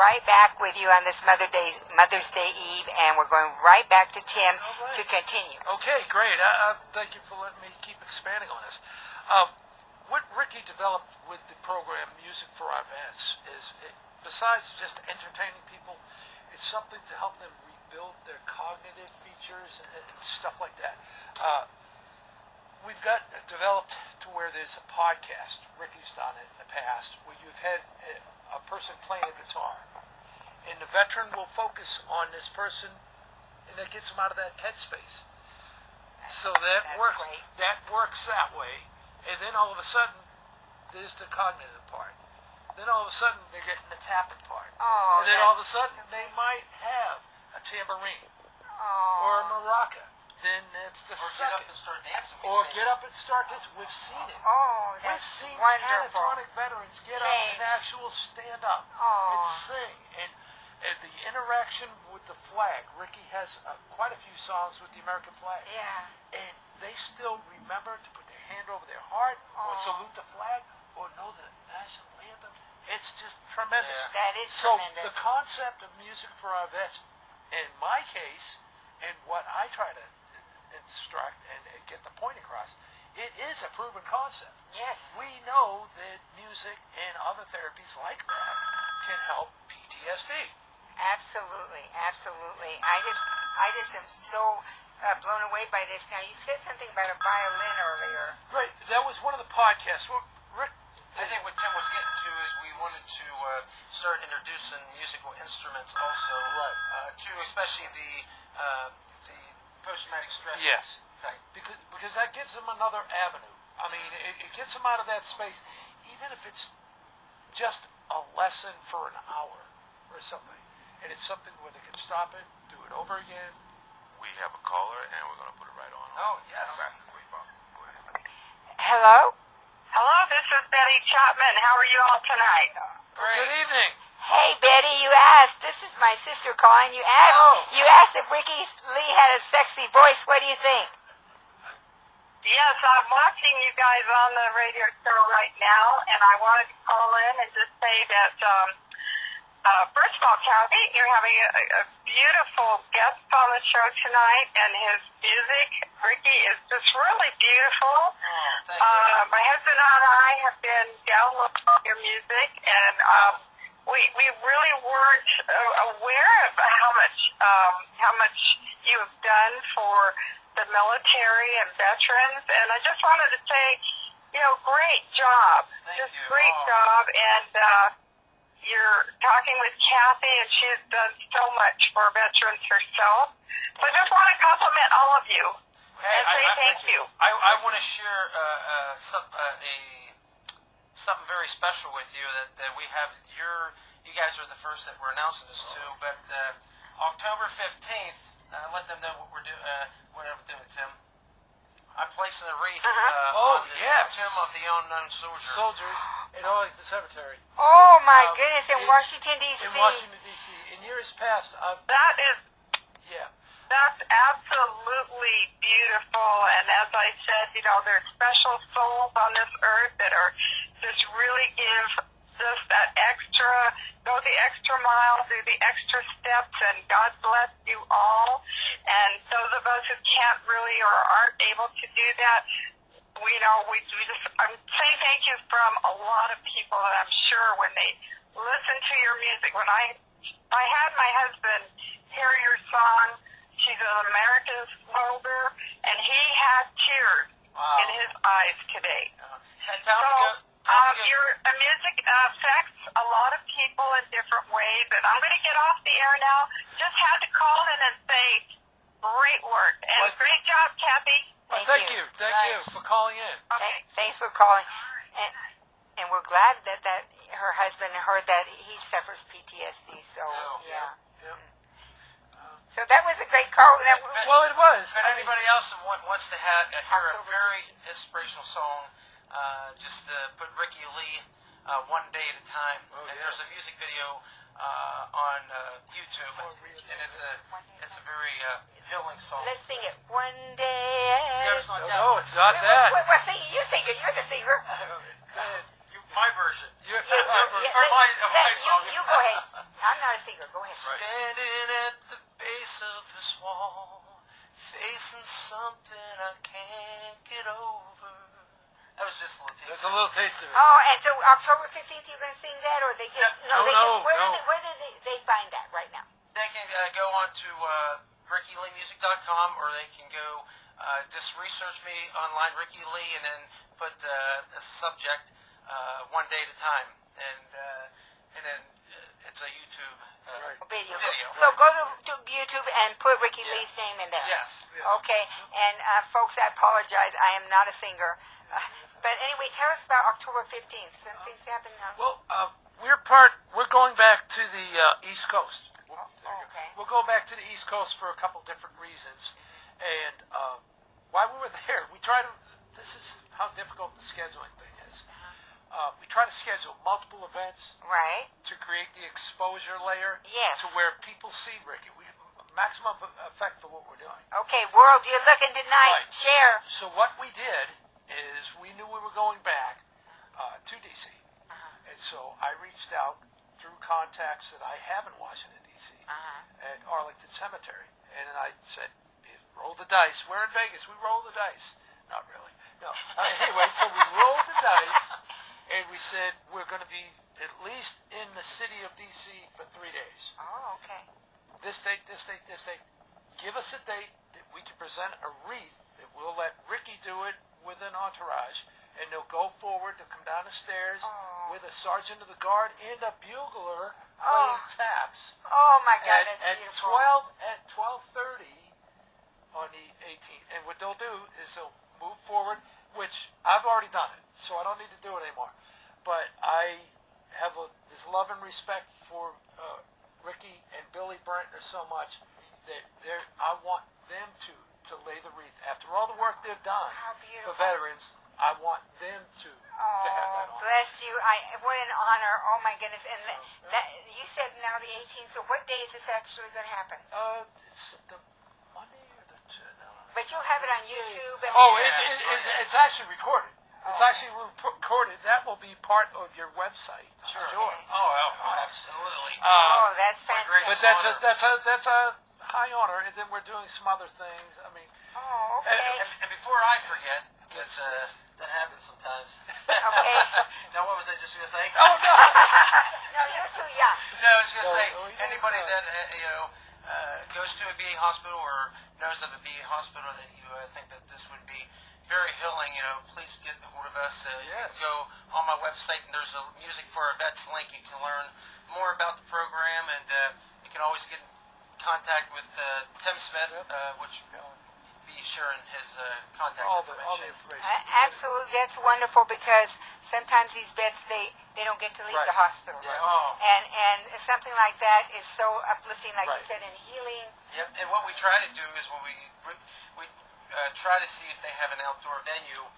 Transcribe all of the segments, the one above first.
right back with you on this Mother's Day Eve, and we're going right back to Tim to continue. Okay, great. Thank you for letting me keep expanding on this. What Ricky developed with the program Music for Our Vets is, besides just entertaining people, it's something to help them rebuild their cognitive features and stuff like that. We've got developed to where there's a podcast, Ricky's done it in the past, where you've had a person playing a guitar. And the veteran will focus on this person, and that gets them out of that headspace. So that works. Great. That works that way. And then all of a sudden, there's the cognitive part. Then all of a sudden, they're getting the tapping part. Oh, and then all of a sudden, they might have a tambourine or a maraca. Then it's the get up and start dancing. Get up and start dancing. We've seen it. Oh, We've that's seen wonderful. catatonic veterans get up and actual stand up and sing. And the interaction with the flag. Ricky has quite a few songs with the American flag. Yeah. And they still remember to put their hand over their heart or salute the flag or know the national anthem. It's just tremendous. Yeah. That is so tremendous. The concept of Music for Our Vets, in my case, and what I try to instruct and get the point across, it is a proven concept. Yes. We know that music and other therapies like that can help PTSD. Absolutely, absolutely. I just am so blown away by this. Now, you said something about a violin earlier. Right, that was one of the podcasts. Well, Rick, I think what Tim was getting to is we wanted to start introducing musical instruments also, to especially the post-traumatic stress. Yes, type. because that gives them another avenue. I mean, it gets them out of that space, even if it's just a lesson for an hour or something. And it's something where they can stop it, do it over again. We have a caller, and we're going to put it right on. Oh, yes. Fast as we possibly can. Hello? Hello, this is Betty Chapman. How are you all tonight? Great. Good evening. Hey, Betty, you asked. This is my sister calling. You asked. You asked if Ricky Lee had a sexy voice. What do you think? Yes, I'm watching you guys on the radio show right now, and I wanted to call in and just say that, first of all, Kathy, you're having a beautiful guest on the show tonight, and his music, Ricky, is just really beautiful. Thank you. My husband and I have been downloading your music, and we really weren't aware of how much you have done for the military and veterans, and I just wanted to say, great job. Thank you. Great job, and you're talking with Kathy, and she's done so much for veterans herself. So I just want to compliment all of you and say thank you. I want to share something very special with you that we have. You guys are the first that we're announcing this to, but October 15th, let them know what I'm doing, Tim. I'm placing a wreath on the tomb of the unknown Soldiers in Arlington Cemetery. Oh, my goodness, in Washington, D.C. In Washington, D.C. In years past, That's absolutely beautiful, and as I said, there's special souls on this earth that are just really give just that go the extra mile, do the extra steps, and God bless you all. And those of us who can't really or aren't able to do that, I'm saying thank you from a lot of people that I'm sure when they listen to your music. When I had my husband hear your song, she's an American Soldier, and he had tears in his eyes today. Your music affects a lot of people in different ways, and I'm going to get off the air now. Just had to call in and say, great work, and great job, Kathy. Thank you for calling in. Okay. Thanks for calling. And we're glad that her husband heard that he suffers PTSD. So, yeah. So that was a great call. Well, it was. But anybody else that wants to hear a very inspirational song, just put Ricky Lee One Day at a Time. And there's a music video on YouTube, and it's a very healing song. Let's sing it. One day. No, it's not that. Well, sing it. You sing it. You're the singer. My version. Yeah. Or my song. You go ahead. I'm not a singer. Go ahead. Standing at the base of this wall, facing something I can't get over. That was just a little taste. That's a little taste of it. Oh, and so October 15th, you're going to sing that, or they get where do they find that right now? They can go on to RickyLeeMusic.com, or they can go just research me online, Ricky Lee, and then put as a subject one day at a time, and then it's a YouTube video. video. So go to YouTube and put Ricky Lee's name in there. Yes. Okay, and folks, I apologize. I am not a singer. But anyway, tell us about October 15th. Something's happening. Well, we're going back to the East Coast. Okay. We'll go back to the East Coast for a couple different reasons. And while we were there, this is how difficult the scheduling thing is. We try to schedule multiple events Right. to create the exposure layer Yes. to where people see Ricky. We maximum effect for what we're doing. Okay, world, you're looking tonight. Right. Share. So what we did is we knew we were going back to D.C. And so I reached out through contacts that I have in Washington, D.C. At Arlington Cemetery. And then I said, roll the dice. We're in Vegas. We roll the dice. Not really. No. Anyway, so we rolled the dice, and we said we're going to be at least in the city of D.C. for 3 days. Oh, okay. This date, this date, this date. Give us a date that we can present a wreath that we'll let Ricky do it with an entourage, and they'll go forward, they'll come down the stairs with a sergeant of the guard and a bugler playing taps. Oh my God, that's At beautiful. 12:30 on the 18th. And what they'll do is they'll move forward, which I've already done it, so I don't need to do it anymore. But I have this love and respect for Ricky and Billy Brentner so much that I want them to lay the wreath. After all the work they've done How for beautiful. veterans, I want them to have that on. Bless you. What an honor. Oh my goodness. And that you said now the 18th. So what day is this actually going to happen? It's the Monday or the no. But you'll have it on YouTube. And It's actually recorded. It's actually recorded. That will be part of your website. Sure. Okay. Oh, absolutely. That's fantastic. But that's a high honor, and then we're doing some other things. I mean, Oh, okay. And before I forget, because that happens sometimes. Okay. Now, what was I just going to say? oh no. No, you're too young. No, I was going to say, anybody that goes to a VA hospital or knows of a VA hospital that you think that this would be very healing, please get a hold of us. Yes. Go on my website, and there's a Music for Our Vets link. You can learn more about the program, and you can always get in contact with Tim Smith, which be sharing his contact All the information. information. Absolutely, that's wonderful because sometimes these vets they don't get to leave Right. the hospital. Yeah. Oh. And something like that is so uplifting, like you Right. said, and healing. Yep. And what we try to do is when we try to see if they have an outdoor venue,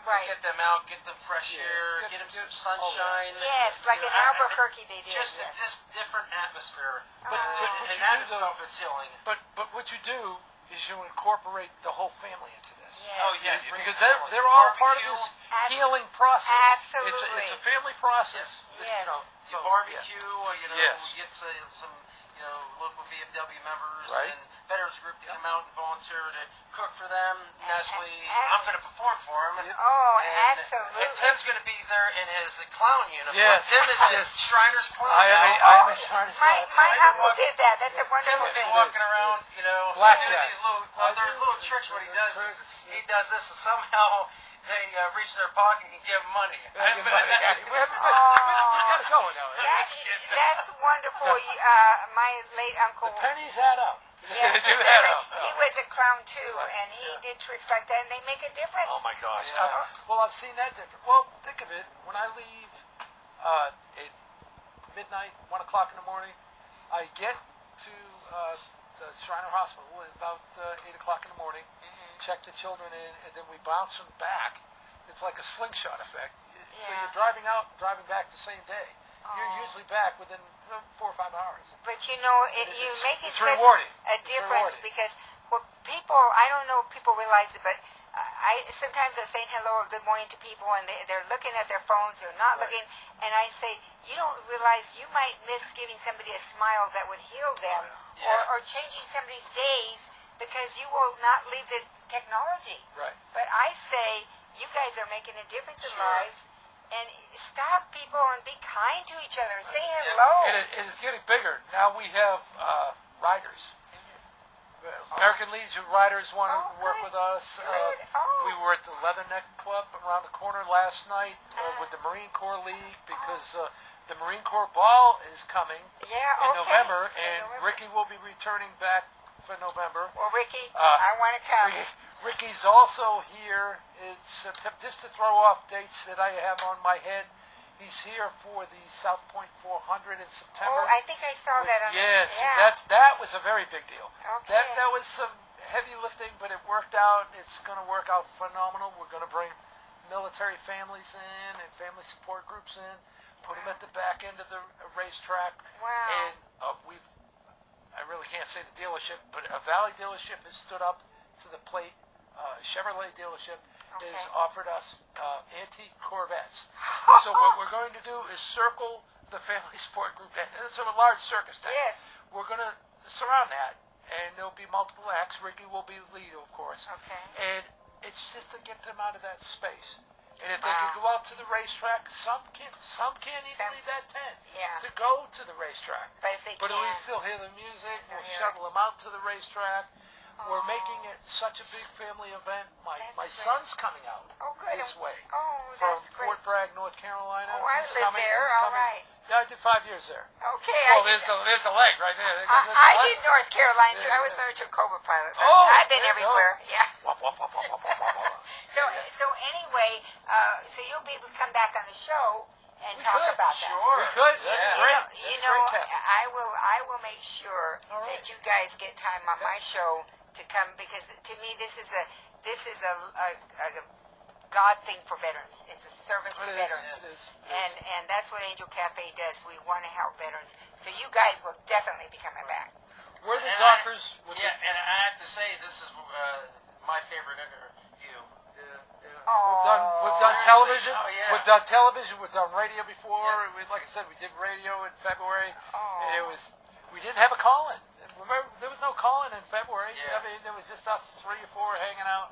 Right. get them out, get them fresh air, get them some sunshine. Yes, like in Albuquerque they did. Just yes. this different atmosphere. But what And you that do, itself is healing. But what you do is you incorporate the whole family into this. Yes. Oh, yes. bring Because the family. they're all part of Barbecue, this healing process. Absolutely. It's a family process. Yes. You barbecue, Yes. we get some local VFW members Right. and veterans group to come out and volunteer to cook for them. Naturally, and- I'm going to perform for them. Oh, And absolutely. Tim's going to be there in his clown uniform. Yes, Tim is yes. a Shriner's clown. I am a Shriner's clown. My uncle did that. That's a Tim wonderful will be thing. walking around, Blackjack. doing these little tricks. What he does is he does this, and somehow they reach in their pocket and give him money. We got to go now. That's wonderful. My late uncle. The pennies add up. Yeah, They do add up. he was a clown too, and he did tricks like that, and they make a difference. Oh my gosh. Yeah. I've seen that different. Well, think of it. When I leave at midnight, 1 o'clock in the morning, I get to the Shriner Hospital at about 8 o'clock in the morning, check the children in, and then we bounce them back. It's like a slingshot effect. So Yeah. you're driving out and driving back the same day. You're usually back within 4 or 5 hours. But you know, you make it it's such rewarding. a It's difference rewarding. because what people, I don't know if people realize it, but sometimes I'm saying hello or good morning to people, and they're looking at their phones, they're not looking, and I say, you don't realize you might miss giving somebody a smile that would heal them, or changing somebody's days, because you will not leave the technology. Right. But I say, you guys are making a difference in lives, and stop people and be kind to each other. Say hello. And it is getting bigger. Now we have riders. American Legion riders want to work with us. We were at the Leatherneck Club around the corner last night with the Marine Corps League, because the Marine Corps Ball is coming in November, and Ricky will be returning back for November. Well, Ricky, I want to come. Ricky's also here in September, just to throw off dates that I have on my head. He's here for the South Point 400 in September. Oh, I think I saw that on Yes, the, that was a very big deal. Okay. That was some heavy lifting, but it worked out. It's going to work out phenomenal. We're going to bring military families in and family support groups in, put them at the back end of the racetrack. Wow. And I really can't say the dealership, but a Valley dealership has stood up to the plate. Chevrolet dealership has offered us antique Corvettes. So what we're going to do is circle the family sport group. It's a large circus tank. Yes. We're going to surround that, and there'll be multiple acts. Ricky will be the lead, of course. Okay. And it's just to get them out of that space. And if they can go out to the racetrack, some can't even leave that tent to go to the racetrack. But if they But can, we still hear the music. We'll shuttle them out to the racetrack. We're making it such a big family event. My son's coming out this way from Fort Bragg, North Carolina. Oh, I He's live coming, there. he's All coming. right. Yeah, I did 5 years there. Okay. Oh, there's a leg right there. I did North Carolina too. I was military Cobra pilot. So I've been everywhere. Yeah. So anyway, so you'll be able to come back on the show and talk about that. Sure. We could. That's great. You know, I will make sure that you guys get time on my show to come, because to me this is a God thing for veterans. It's a service to veterans, and that's what Angel Cafe does. We want to help veterans. So you guys will definitely be coming back. We're the doctors. And I have to say, this is my favorite interview. We've done television. Oh, yeah. We've done television. We've done radio before. Like I said, we did radio in February. And we didn't have a call-in. Remember, there was no call-in in February. Yeah. I mean, there was just us 3 or 4 hanging out.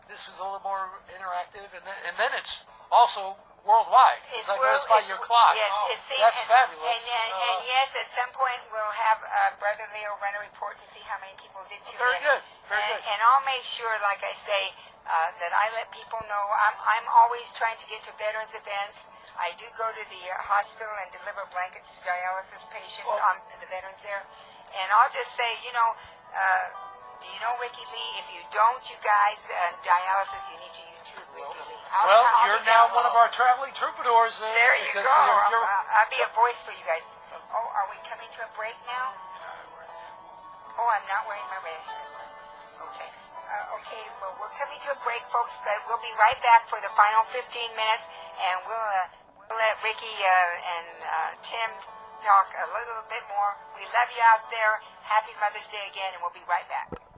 This was a little more interactive, and then it's also worldwide. As I noticed by your clock. Yes, that's fabulous. And yes, at some point we'll have Brother Leo run a report to see how many people did tune in. Very good. And I'll make sure, like I say, that I let people know. I'm always trying to get to veterans events. I do go to the hospital and deliver blankets to dialysis patients, on the veterans there. And I'll just say, do you know Ricky Lee? If you don't, you guys, dialysis, you need to YouTube Ricky Lee. You're now one of our traveling troubadours. There you go. I'll be a voice for you guys. Oh, are we coming to a break now? Oh, I'm not wearing my red. Okay. Okay, well, we're coming to a break, folks, but we'll be right back for the final 15 minutes, and we'll let Ricky and Tim talk a little bit more. We love you out there. Happy Mother's Day again, and we'll be right back.